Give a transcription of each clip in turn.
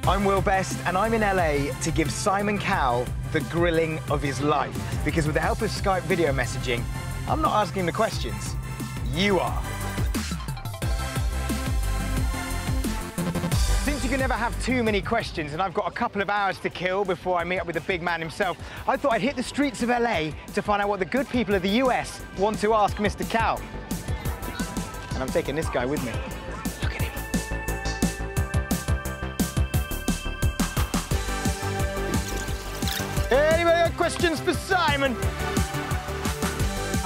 I'm Will Best, and I'm in LA to give Simon Cowell the grilling of his life. Because with the help of Skype video messaging, I'm not asking the questions. You are. Since you can never have too many questions, and I've got a couple of hours to kill before I meet up with the big man himself, I thought I'd hit the streets of LA to find out what the good people of the US want to ask Mr. Cowell. And I'm taking this guy with me. Look at him. Anybody got questions for Simon?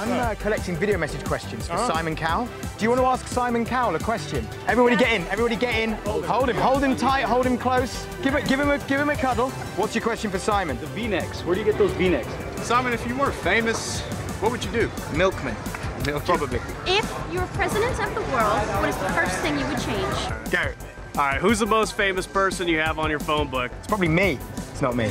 I'm collecting video message questions for Simon Cowell. Do you want to ask Simon Cowell a question? Everybody get in, everybody get in. Hold him tight, hold him close. Give him a cuddle. What's your question for Simon? The V-necks, where do you get those V-necks? Simon, if you weren't famous, what would you do? Milkman. Probably. If you were president of the world, what is the first thing you would change? Go. All right, who's the most famous person you have on your phone book? It's probably me. It's not me.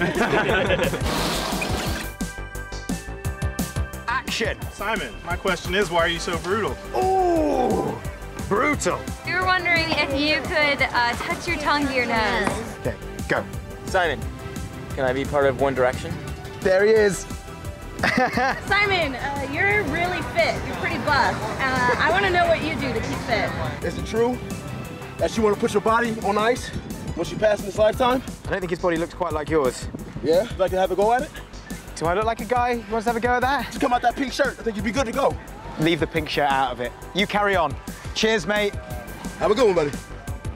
Action. Simon, my question is, why are you so brutal? Ooh, brutal. We were wondering if you could touch your tongue to your nose. Okay, go. Simon, can I be part of One Direction? There he is. Simon, you're really fit. You're pretty buff. I want to know what you do to keep fit. Is it true that you want to put your body on ice once you pass in this lifetime? I don't think his body looks quite like yours. Yeah? Would you like to have a go at it? Do I look like a guy who wants to have a go at that? Just come out that pink shirt. I think you'd be good to go. Leave the pink shirt out of it. You carry on. Cheers, mate. Have a good one, buddy.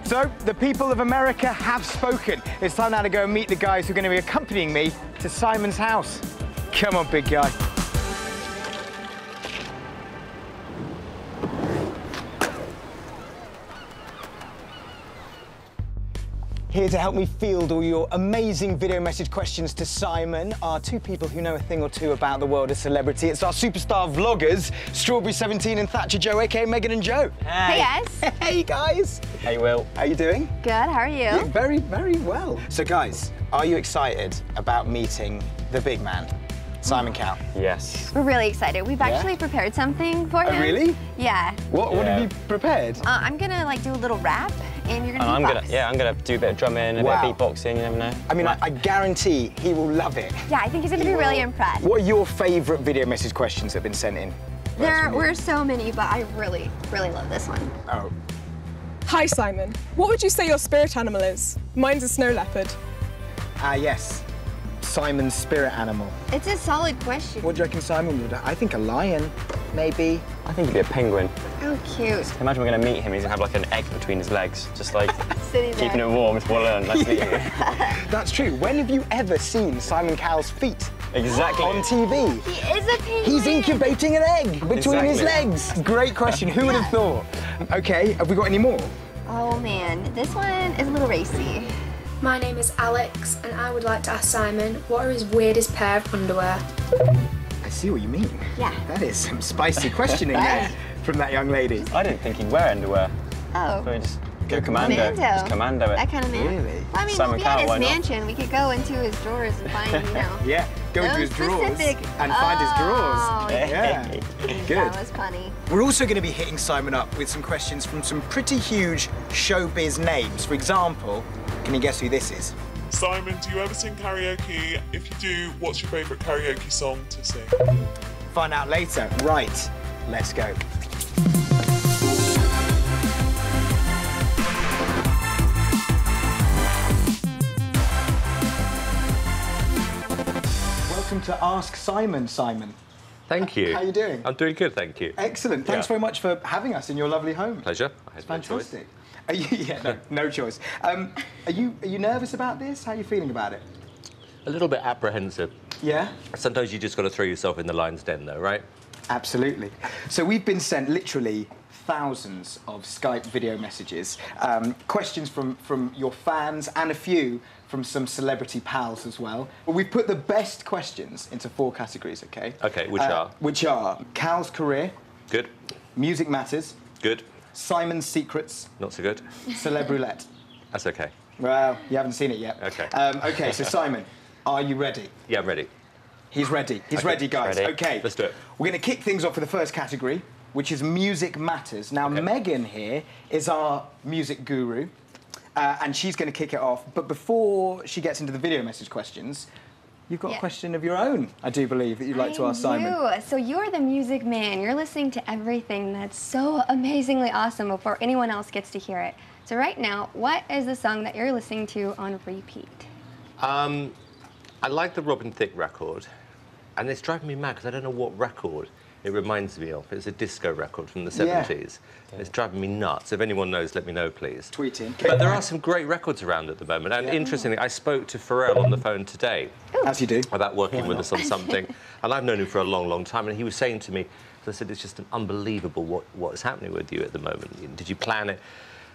So, the people of America have spoken. It's time now to go and meet the guys who are going to be accompanying me to Simon's house. Come on, big guy. Here to help me field all your amazing video message questions to Simon are two people who know a thing or two about the world of celebrity. It's our superstar vloggers, Strawberry17 and Thatcher Joe, aka Megan and Joe. Hey guys. Hey guys. Hey, Will. How you doing? Good, how are you? Yeah, very, very well. So guys, are you excited about meeting the big man, Simon Cowell? Yes. We're really excited. We've actually prepared something for him. Oh, really? Yeah. What have you prepared? I'm gonna do a little rap, and you're gonna I'm beatbox. gonna do a bit of drumming, a bit of beatboxing, you never know. I mean, I guarantee he will love it. Yeah, I think he's gonna be really impressed. What are your favourite video message questions that have been sent in? There were so many, but I really, really love this one. Oh. Hi, Simon. What would you say your spirit animal is? Mine's a snow leopard. Yes. Simon's spirit animal. It's a solid question. What do you reckon Simon would? I think a lion, maybe. I think he'd be a penguin. Oh, cute. Imagine we're gonna meet him, he's gonna have like an egg between his legs, just like Sitting there. keeping it warm. It's well earned. Nice meeting you. That's true. When have you ever seen Simon Cowell's feet? Exactly. On TV. He is a penguin. He's incubating an egg between his Exactly. legs. Great question. Who would have thought? Okay, have we got any more? Oh man, this one is a little racy. My name is Alex, and I would like to ask Simon, what are his weirdest pair of underwear? I see what you mean. Yeah. That is some spicy questioning there from that young lady. I didn't think he'd wear underwear. Oh. So he just go commando. Just commando it. That kind of man. Really? Well, I mean, Simon we'll be at Cowell, why his not? mansion. We could go into his drawers and find, you know. Yeah, go into his drawers specific. and find his drawers. Oh, Yeah, good. That was funny. We're also going to be hitting Simon up with some questions from some pretty huge showbiz names. For example, can you guess who this is? Simon, do you ever sing karaoke? If you do, what's your favourite karaoke song to sing? Find out later. Right, let's go. Welcome to Ask Simon, Simon. Thank you. How are you doing? I'm doing good, thank you. Excellent. Thanks very much for having us in your lovely home. Pleasure. I had no choice. Fantastic. Are you, yeah, no choice. Are you nervous about this? How are you feeling about it? A little bit apprehensive. Yeah? Sometimes you just got to throw yourself in the lion's den, though, right? Absolutely. So we've been sent literally thousands of Skype video messages, questions from your fans and a few from some celebrity pals as well. We've put the best questions into 4 categories, okay? Okay, which are? Which are Cal's career. Good. Music matters. Good. Simon's secrets. Not so good. Celeb roulette. That's okay. Well, you haven't seen it yet. Okay. Okay, so Simon, are you ready? Yeah, I'm ready. He's ready. He's Okay, ready, guys. ready. Okay. Let's do it. We're going to kick things off with the first category, which is music matters. Now, Okay. Megan here is our music guru, and she's going to kick it off. But before she gets into the video message questions, you've got a question of your own, I do believe, that you'd like to ask Simon. I do. So you're the music man. You're listening to everything that's so amazingly awesome before anyone else gets to hear it. So right now, what is the song that you're listening to on repeat? I like the Robin Thicke record, and it's driving me mad because I don't know what record it reminds me of. It's a disco record from the 70s. Yeah. It's driving me nuts. If anyone knows, let me know, please. Tweet in. But there are some great records around at the moment, and interestingly, I spoke to Pharrell on the phone today. As you do. About working with us on something, and I've known him for a long, long time, and he was saying to me, I said, it's just unbelievable what's happening with you at the moment. Did you plan it?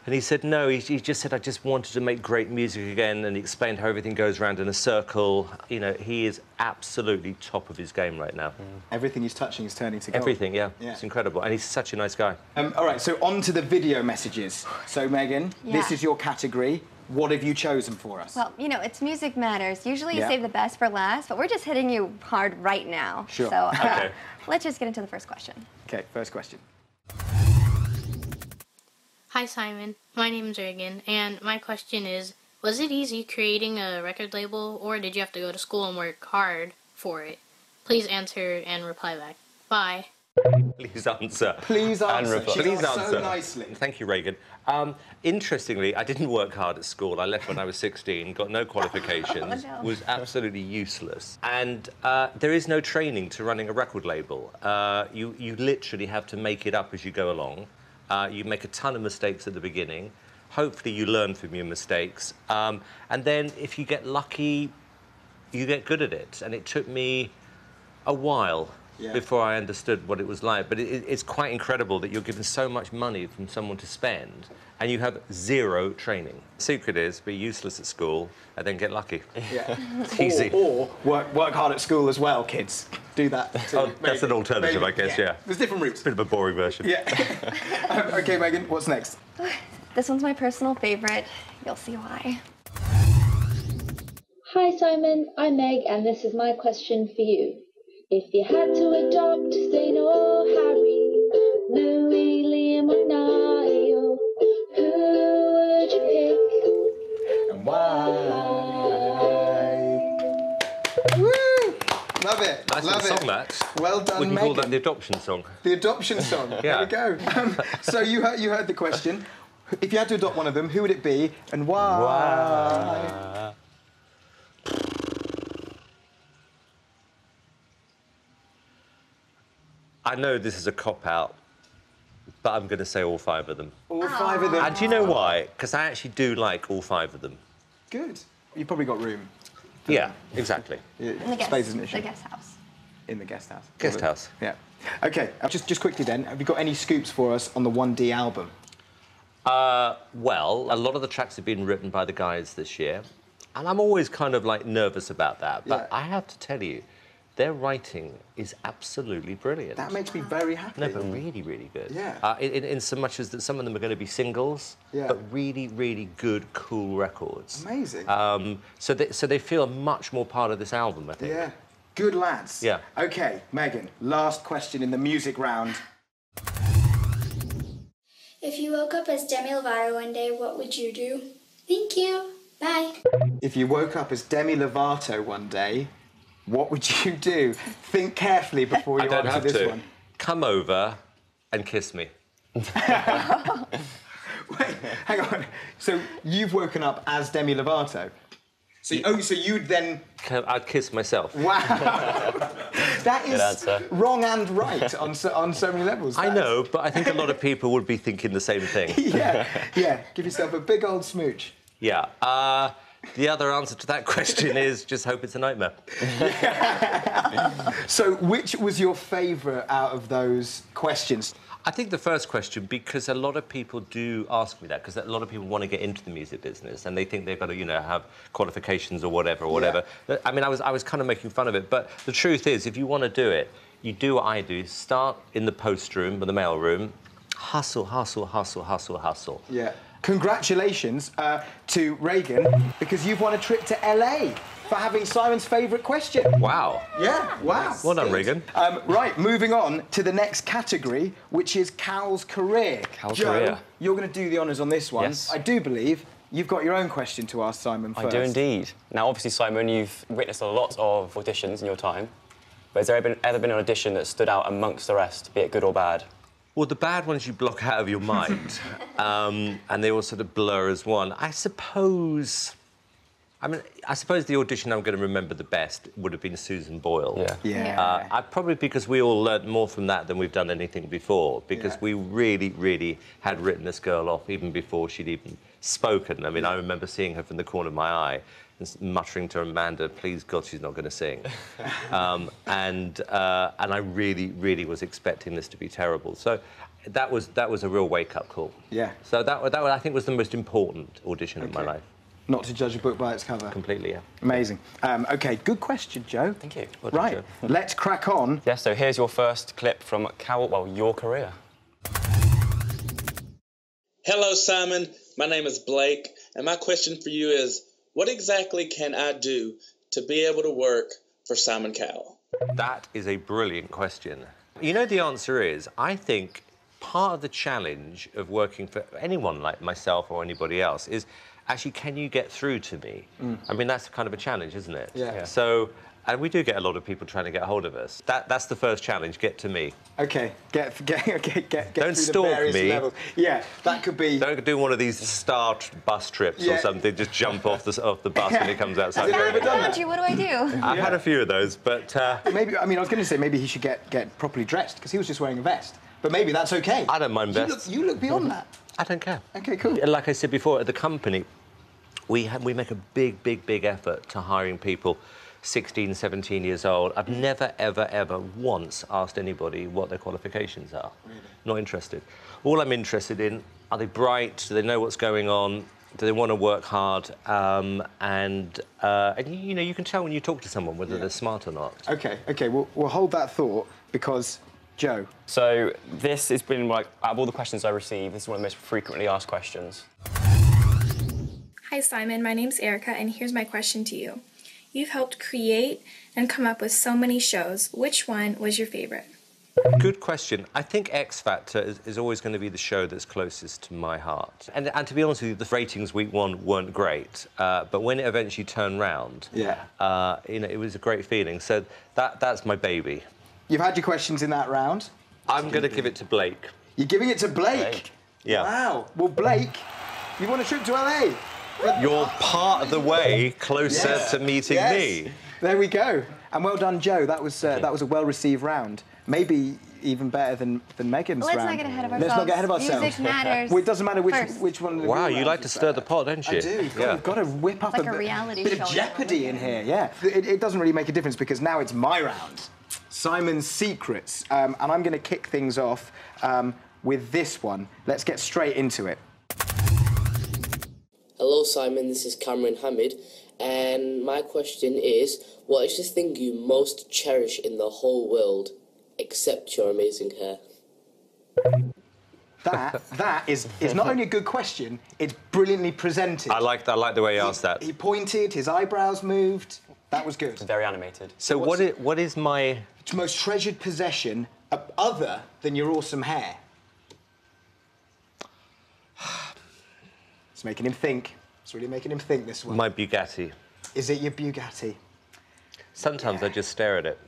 And he said, no, he just said, I just wanted to make great music again, and he explained how everything goes around in a circle. You know, he is absolutely top of his game right now. Everything he's touching is turning to gold. Everything, yeah. It's incredible, and he's such a nice guy. All right, so on to the video messages. So, Megan, this is your category. What have you chosen for us? Well, you know, it's Music Matters. Usually you save the best for last, but we're just hitting you hard right now. Sure. So let's just get into the first question. Okay, first question. Hi Simon, my name is Reagan, and my question is, was it easy creating a record label, or did you have to go to school and work hard for it? Please answer and reply back. Bye. Please answer. Please answer. Please answer. So nicely. Thank you, Reagan. Interestingly, I didn't work hard at school. I left when I was 16, got no qualifications, was absolutely useless. And there is no training to running a record label. You literally have to make it up as you go along. You make a ton of mistakes at the beginning. Hopefully you learn from your mistakes. And then if you get lucky, you get good at it. And it took me a while before I understood what it was like. But it's quite incredible that you're given so much money from someone to spend and you have zero training. The secret is be useless at school and then get lucky. Yeah. It's easy. Or work hard at school as well, kids. Do that too. Oh, that's an alternative, I guess, yeah. There's different routes. Bit of a boring version. Yeah. OK, Megan, what's next? This one's my personal favorite. You'll see why. Hi Simon, I'm Meg, and this is my question for you. If you had to adopt Zayn or Harry, Louis, Liam or Niall, who would you pick? And why? Woo! Love it. Nice Love little it. song, that. Well done, We can Megan. call that the adoption song. The adoption song. Yeah. There we go. So you heard the question. If you had to adopt one of them, who would it be and why? Wow. I know this is a cop-out, but I'm going to say all 5 of them. All 5 of them. And do you know why? Because I actually do like all 5 of them. Good. You've probably got room. Yeah, exactly. In the guest house. In the guest house. Guest house. Yeah. OK, just quickly then, have you got any scoops for us on the 1D album? Well, a lot of the tracks have been written by the guys this year, and I'm always kind of like nervous about that. But I have to tell you, their writing is absolutely brilliant. That makes me very happy. No, but really, really good. Yeah. In so much as that some of them are going to be singles, but really, really good, cool records. Amazing. So they feel much more part of this album, I think. Yeah. Good lads. Yeah. OK, Megan, last question in the music round. If you woke up as Demi Lovato one day, what would you do? Thank you. Bye. If you woke up as Demi Lovato one day, what would you do? Think carefully before you answer this one. Come over and kiss me. Wait, hang on. So you've woken up as Demi Lovato? So, so you'd then... I'd kiss myself. Wow. That is wrong and right on so many levels. I know, but I think a lot of people would be thinking the same thing. Yeah. Give yourself a big old smooch. Yeah. The other answer to that question is just hope it's a nightmare. So which was your favourite out of those questions? I think the first question, because a lot of people do ask me that, because a lot of people want to get into the music business and they think they've got to, have qualifications or whatever. Yeah. I mean, I was kind of making fun of it, but the truth is, if you want to do it, you do what I do. Start in the post room or the mail room. Hustle, hustle, hustle, hustle, hustle. Yeah. Congratulations to Reagan, because you've won a trip to LA for having Simon's favourite question. Wow. Yeah, wow. Well done, Reagan. Right, moving on to the next category, which is Cowell's career. Cowell's Joe, career. You're going to do the honours on this one. Yes. I do believe you've got your own question to ask Simon first. I do indeed. Now, obviously, Simon, you've witnessed a lot of auditions in your time, but has there ever been an audition that stood out amongst the rest, be it good or bad? Well, the bad ones you block out of your mind, and they all sort of blur as one. I suppose the audition I'm going to remember the best would have been Susan Boyle. Yeah. Probably because we all learnt more from that than we've done anything before, because we really, really had written this girl off even before she'd even spoken. I mean, I remember seeing her from the corner of my eye and muttering to Amanda, please God, she's not going to sing. And I really, really was expecting this to be terrible. So that was a real wake-up call. Yeah. So that I think was the most important audition of my life. Not to judge a book by its cover. Completely, yeah. Amazing. OK, good question, Joe. Thank you. Well done, Joe. Let's crack on. Yeah, so here's your first clip from Cowell, well, your career. Hello, Simon. My name is Blake, and my question for you is, what exactly can I do to be able to work for Simon Cowell? That is a brilliant question. You know, the answer is, I think part of the challenge of working for anyone like myself or anybody else is, actually, can you get through to me? I mean, that's kind of a challenge, isn't it? Yeah. So, and we do get a lot of people trying to get hold of us. That's the first challenge, get to me. OK, get Don't through stalk the various me. levels. Yeah, that could be... Don't do one of these star bus trips or something, just jump off the bus when it comes outside. Have you ever done that? What do I do? I've had a few of those, but... Maybe, I mean, I was going to say maybe he should get properly dressed, because he was just wearing a vest. But maybe that's OK. I don't mind vests. You look beyond that. I don't care. OK, cool. Like I said before, at the company, we make a big effort to hiring people 16, 17 years old. I've never, ever once asked anybody what their qualifications are. Really? Not interested. All I'm interested in, are they bright? Do they know what's going on? Do they want to work hard? And you know, you can tell when you talk to someone whether they're smart or not. OK, we'll hold that thought, because... Joe. So this has been, like, out of all the questions I received, this is one of the most frequently asked questions. Hi, Simon. My name's Erica, and here's my question to you. You've helped create and come up with so many shows. Which one was your favourite? Good question. I think X Factor is always going to be the show that's closest to my heart. And to be honest with you, the ratings week one weren't great, but when it eventually turned round, you know, it was a great feeling. So that's my baby. You've had your questions in that round. I'm going to give it to Blake. You're giving it to Blake? Yeah. Wow. Well, Blake, you want a trip to LA? You're part of the way closer to meeting me. There we go. And well done, Joe. That was a well-received round. Maybe even better than Megan's round. Let's not get ahead of ourselves. Let's not get ahead of ourselves. Music matters. Well, it doesn't matter which one. Wow, you like to stir the pot, don't you? I do. God, you've got to whip up like a reality bit of show. jeopardy in here. Yeah. It doesn't really make a difference, because now it's my round. Simon's Secrets. And I'm going to kick things off with this one. Let's get straight into it. Hello, Simon. This is Cameron Hamid. And my question is, what is the thing you most cherish in the whole world, except your amazing hair? That is not only a good question, it's brilliantly presented. I like the way you asked that. He pointed, his eyebrows moved. That was good. Very animated. So what is my most treasured possession other than your awesome hair? It's making him think. It's really making him think, this one. My Bugatti. Is it your Bugatti? Sometimes I just stare at it.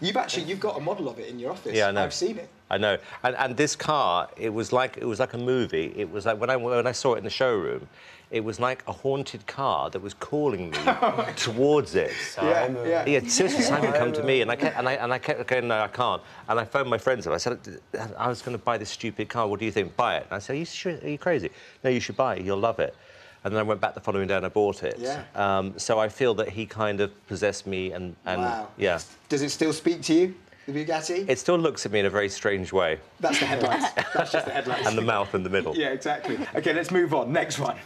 You've got a model of it in your office. Yeah, I know. I've seen it. I know. And this car, it was like a movie. It was like when I saw it in the showroom, it was like a haunted car that was calling me towards it. Yeah, seriously, Simon, come to me, and I kept going, no, I can't. And I phoned my friends up. I said, I was going to buy this stupid car. What do you think? Buy it. And I said, are you crazy? No, you should buy it. You'll love it. And then I went back the following day and I bought it. Yeah. So I feel that he kind of possessed me and wow. Yeah. Does it still speak to you, the Bugatti? It still looks at me in a very strange way. That's the headlights. That's just the headlights. And the mouth in the middle. Yeah, exactly. OK, let's move on. Next one.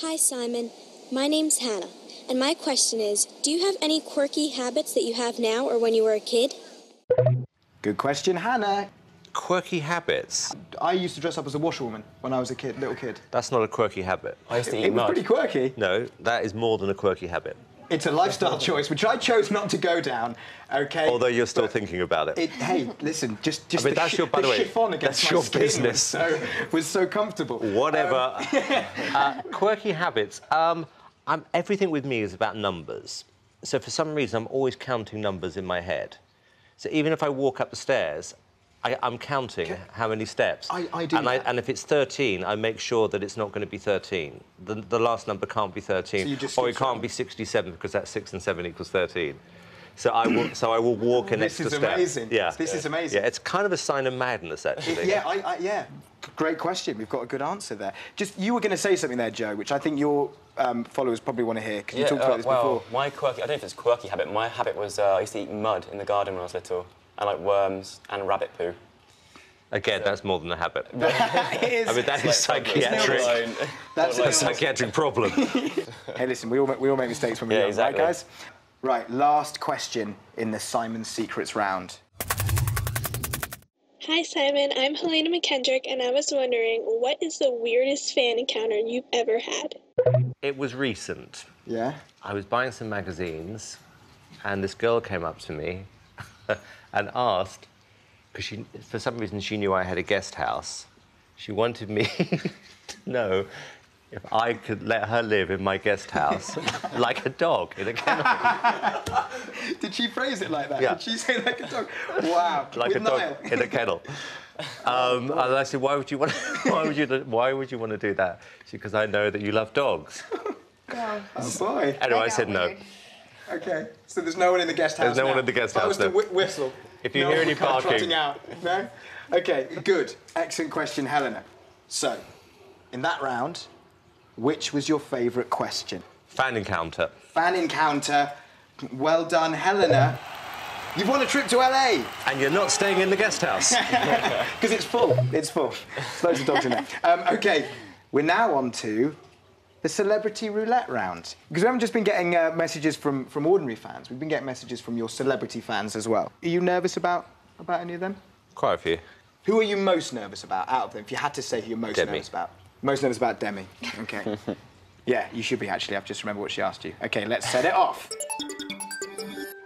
Hi, Simon. My name's Hannah. And my question is, do you have any quirky habits that you have now or when you were a kid? Good question, Hannah. Quirky habits? I used to dress up as a washerwoman when I was a little kid. That's not a quirky habit. I used to eat mud. It was pretty quirky. No, that is more than a quirky habit. It's a lifestyle choice, which I chose not to go down. Okay. Although you're still thinking about it. Hey, listen, just I mean, the, by the way, chiffon against that's my your skin business. was so comfortable. Whatever. Quirky habits. Everything with me is about numbers. So for some reason, I'm always counting numbers in my head. So even if I walk up the stairs, I'm counting how many steps. I do that. And if it's 13, I make sure that it's not going to be 13. The last number can't be 13. Or it can't be 67, because that's 6 and 7 equals 13. So I will walk an extra step. This is amazing. Yeah. This is amazing. Yeah, it's kind of a sign of madness, actually. Yeah, great question. We've got a good answer there. Just, you were going to say something there, Joe, which I think your followers probably want to hear, because you talked about this before. My quirky, I don't know if it's a quirky habit. My habit was I used to eat mud in the garden when I was little, and like worms and rabbit poo. Again, that's more than a habit. It is. I mean, that is psychiatric. That's a psychiatric problem. Hey, listen, we all make mistakes when we're young, exactly. right, guys? Right, last question in the Simon Secrets round. Hi, Simon. I'm Helena McKendrick, and I was wondering, what is the weirdest fan encounter you've ever had? It was recent. Yeah? I was buying some magazines, and this girl came up to me and asked, because for some reason she knew I had a guest house, she wanted me to know if I could let her live in my guest house like a dog in a kennel. Did she phrase it like that? Yeah. Did she say like a dog? Wow. Like a dog in a kennel. And I said, why would you want to do that? She said, because I know that you love dogs. Oh boy. Anyway, I said no. Okay, so there's no one in the guest house. There's no now. one in the guest house. That was the whistle. If you hear any barking. Trotting out. No? Okay, good. Excellent question, Helena. So, in that round, which was your favourite question? Fan encounter. Fan encounter. Well done, Helena. You've won a trip to LA. And you're not staying in the guest house. Because it's full. It's full. There's loads of dogs in there. OK, we're now on to the celebrity roulette round. Because we haven't just been getting messages from ordinary fans. We've been getting messages from your celebrity fans as well. Are you nervous about any of them? Quite a few. Who are you most nervous about out of them? If you had to say who you're most nervous about. Most nervous about Demi. OK. Yeah, you should be, actually. I've just remembered what she asked you. OK, let's set it off.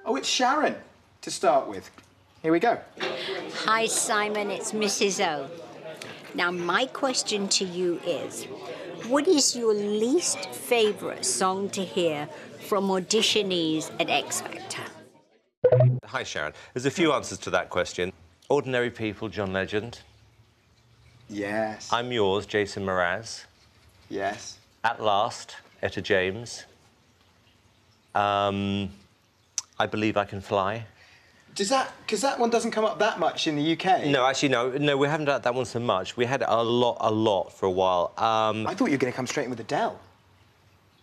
Oh, it's Sharon to start with. Here we go. Hi, Simon. It's Mrs. O. Now, my question to you is, what is your least favourite song to hear from auditionees at X Factor? Hi, Sharon. There's a few answers to that question. Ordinary People, John Legend. Yes. I'm Yours, Jason Mraz. Yes. At Last, Etta James. I Believe I Can Fly. Does that... Because that one doesn't come up that much in the UK. No, actually, no, we haven't done that one so much. We had it a lot for a while. I thought you were going to come straight in with Adele.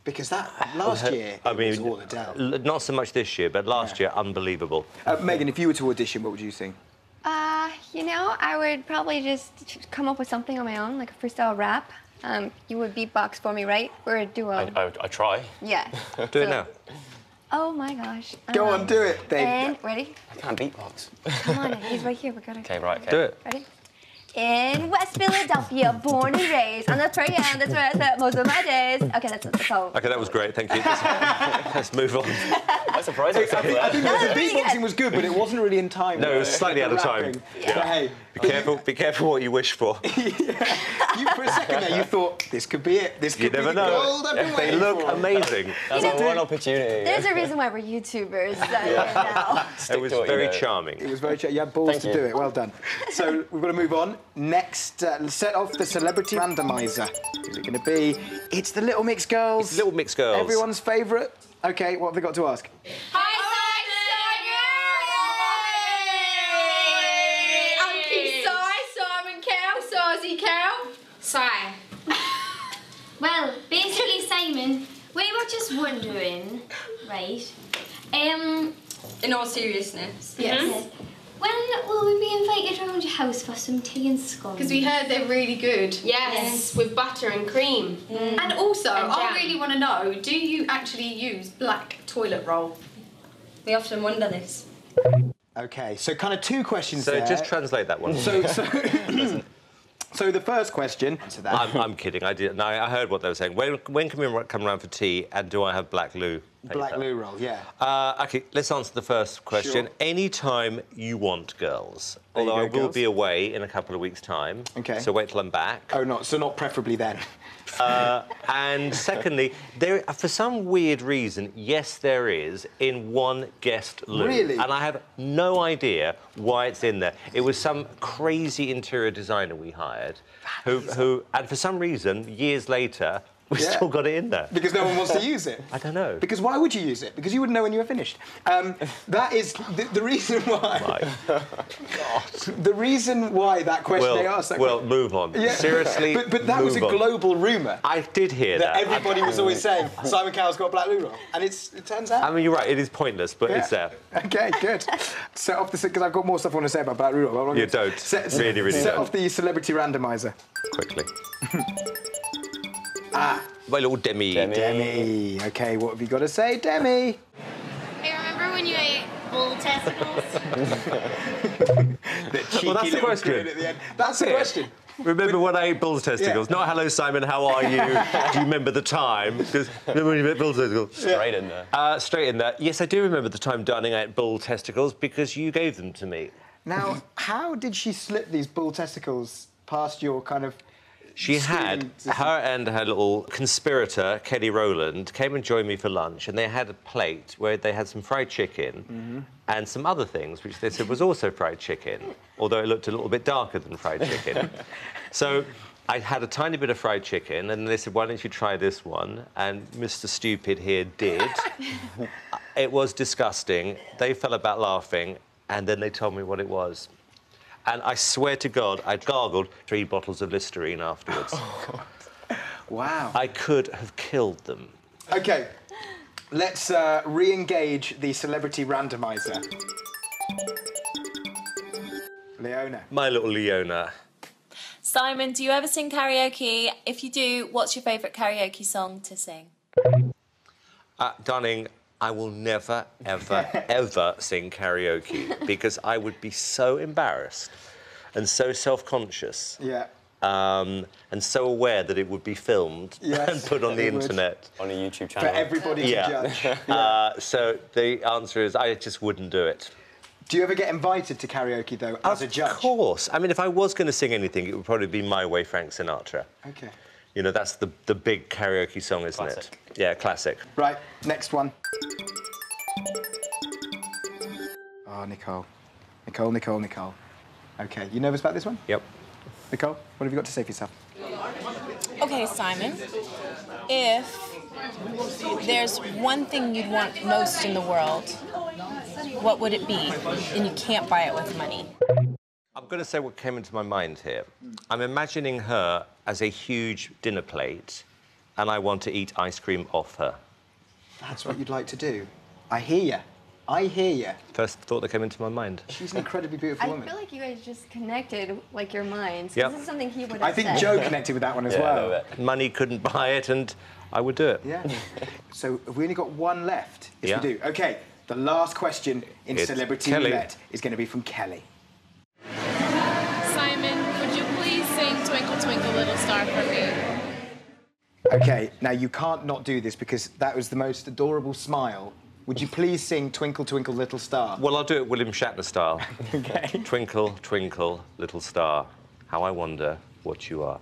Because that, last year, it was all Adele. Not so much this year, but last year, unbelievable. Megan, if you were to audition, what would you sing? You know, I would probably just come up with something on my own, like a freestyle rap. You would beatbox for me, right? We're a duo. I try. Yeah. Do it now. Oh my gosh. Go on, do it, Dave. And ready? I can't beatbox. Come on, he's right here. We're gonna. Okay, right. Okay. Do it. Ready? In West Philadelphia, born and raised on the prairie, and that's where I spent most of my days. Okay, that's all. Okay, that was great. Thank you. Let's move on. I'm surprised. I think the beatboxing was good, but it wasn't really in time. No, it was slightly out of time. Yeah. But hey, be careful what you wish for. For a second there, you thought this could be it. This could be the gold I've been waiting They look for. amazing. That's one opportunity. There's a reason why we're YouTubers now. It was very charming. It was very charming. You had balls to do it. Well done. So we've got to move on. Next, set off the celebrity randomizer. Who's it going to be? It's the Little Mix Girls. It's Little Mix Girls. Everyone's favourite. OK, what have they got to ask? Hi, Simon Cowell, Simon Cowell. Sigh. Well, basically, Simon, we were just wondering, right? In all seriousness. Yes. When will we be invited around your house for some tea and scones? Because we heard they're really good. Yes, with butter and cream. And also, I really want to know, do you actually use black toilet roll? We often wonder this. OK, so kind of two questions So there. just translate that one. So the first question to that. I'm kidding. I heard what they were saying. When can we come around for tea, and do I have black loo? Black loo roll, yeah. OK, let's answer the first question. Sure. Anytime you want, girls. There you Although go, I will girls. be away in a couple of weeks' time. OK. So wait till I'm back. Oh, not preferably then. And secondly, for some weird reason, yes, there is in one guest loo. Really? And I have no idea why it's in there. It was some crazy interior designer we hired, who, and for some reason, years later, we still got it in there. Because no one wants to use it? I don't know. Because why would you use it? Because you wouldn't know when you were finished. That is the reason why... The reason why that question they asked that question... move on. Yeah. Seriously, But that was a global rumour. I did hear that. Everybody was always saying, Simon Cowell's got a black loo roll. And it turns out... I mean, you're right, it is pointless, but it's there. OK, good. Set off the... Because I've got more stuff I want to say about black loo roll. You don't. Really Set don't. off the celebrity randomiser. Quickly. My little Demi. Demi. OK, what have you got to say, Demi? Hey, remember when you ate bull testicles? Well, that's the question. At the end. That's the question. Remember when I ate bull's testicles? Not hello, Simon, how are you? Do you remember the time? Because remember when you ate bull's testicles? Straight in there. Straight in there. Yes, I do remember the time Darling ate bull testicles because you gave them to me. Now, how did she slip these bull testicles past your kind of... She had, her and her little conspirator, Kelly Rowland, came and joined me for lunch, and they had a plate where they had some fried chicken and some other things, which they said was also fried chicken, although it looked a little bit darker than fried chicken. So I had a tiny bit of fried chicken, and they said, why don't you try this one? And Mr. Stupid here did. It was disgusting. They fell about laughing, and then they told me what it was. And I swear to God, I gargled 3 bottles of Listerine afterwards. Oh, wow. I could have killed them. OK, let's re-engage the celebrity randomiser. Leona. My little Leona. Simon, do you ever sing karaoke? If you do, what's your favourite karaoke song to sing? Darling, I will never, ever, ever sing karaoke because I would be so embarrassed and so self-conscious. Yeah. And so aware that it would be filmed and put on the internet. On a YouTube channel. For everybody to judge. So the answer is I just wouldn't do it. Do you ever get invited to karaoke, though, as a judge? Of course. I mean, if I was going to sing anything, it would probably be My Way, Frank Sinatra. OK. You know, that's the big karaoke song, isn't it? Yeah, classic. Right, next one. Oh, Nicole. Nicole. OK, you nervous about this one? Yep. Nicole, what have you got to say for yourself? OK, Simon. If there's one thing you'd want most in the world, what would it be? And you can't buy it with money. I'm going to say what came into my mind here. I'm imagining her as a huge dinner plate, and I want to eat ice cream off her. That's what you'd like to do. I hear you. I hear you. First thought that came into my mind. She's an incredibly beautiful woman. I feel like you guys just connected, like, your minds. Yep. This is something he would have I think said. Joe connected with that one as well. Money couldn't buy it, and I would do it. Yeah. So have we only got one left? Yes, Yeah. we do. OK, the last question in It's Celebrity Kelly. Roulette is going to be from Kelly. Simon, would you please sing Twinkle Twinkle Little Star for me? OK, now you can't not do this because that was the most adorable smile. Would you please sing Twinkle Twinkle Little Star? Well, I'll do it William Shatner style. OK. Twinkle, twinkle, little star, how I wonder what you are.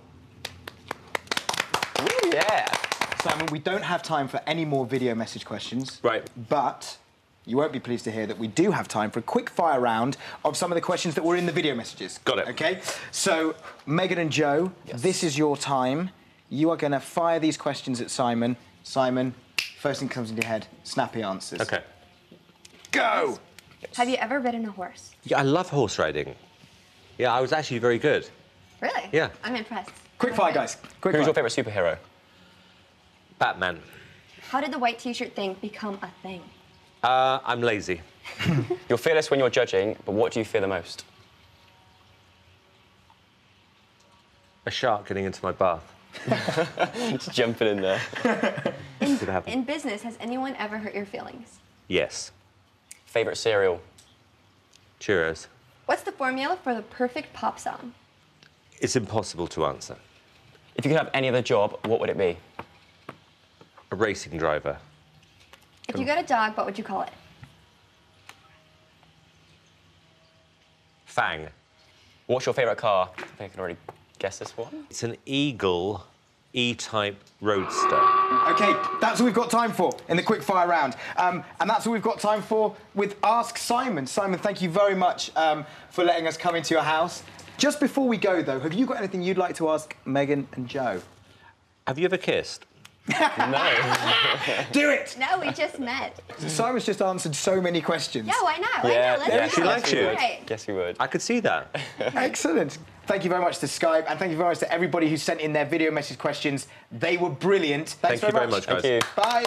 Ooh, yeah. Simon, we don't have time for any more video message questions. Right. But you won't be pleased to hear that we do have time for a quick fire round of some of the questions that were in the video messages. Got it. OK? So, Megan and Joe, this is your time. You are going to fire these questions at Simon. Simon, first thing that comes into your head, snappy answers. OK. Go! Have you ever ridden a horse? Yeah, I love horse riding. Yeah, I was actually very good. Really? Yeah. I'm impressed. Quick fire, guys. Quick Who's fire. your favourite superhero? Batman. How did the white T-shirt thing become a thing? I'm lazy. You're fearless when you're judging, but what do you fear the most? A shark getting into my bath. Just jumping in there. In business, has anyone ever hurt your feelings? Yes. Favourite cereal? Cheerios. What's the formula for the perfect pop song? It's impossible to answer. If you could have any other job, what would it be? A racing driver. If you got a dog, what would you call it? Fang. What's your favourite car? I think I can already guess this one. It's an Eagle E-Type Roadster. OK, that's all we've got time for in the quick-fire round. And that's all we've got time for with Ask Simon. Simon, thank you very much for letting us come into your house. Just before we go, though, have you got anything you'd like to ask Megan and Joe? Have you ever kissed? No. Do it! No, we just met. Simon's just answered so many questions. Yeah, why not? Why not? Let's she likes you. Right. Yes, you would. I could see that. Excellent. Thank you very much to Skype, and thank you very much to everybody who sent in their video message questions. They were brilliant. Thanks Thank you very much, guys. Thank you. Bye.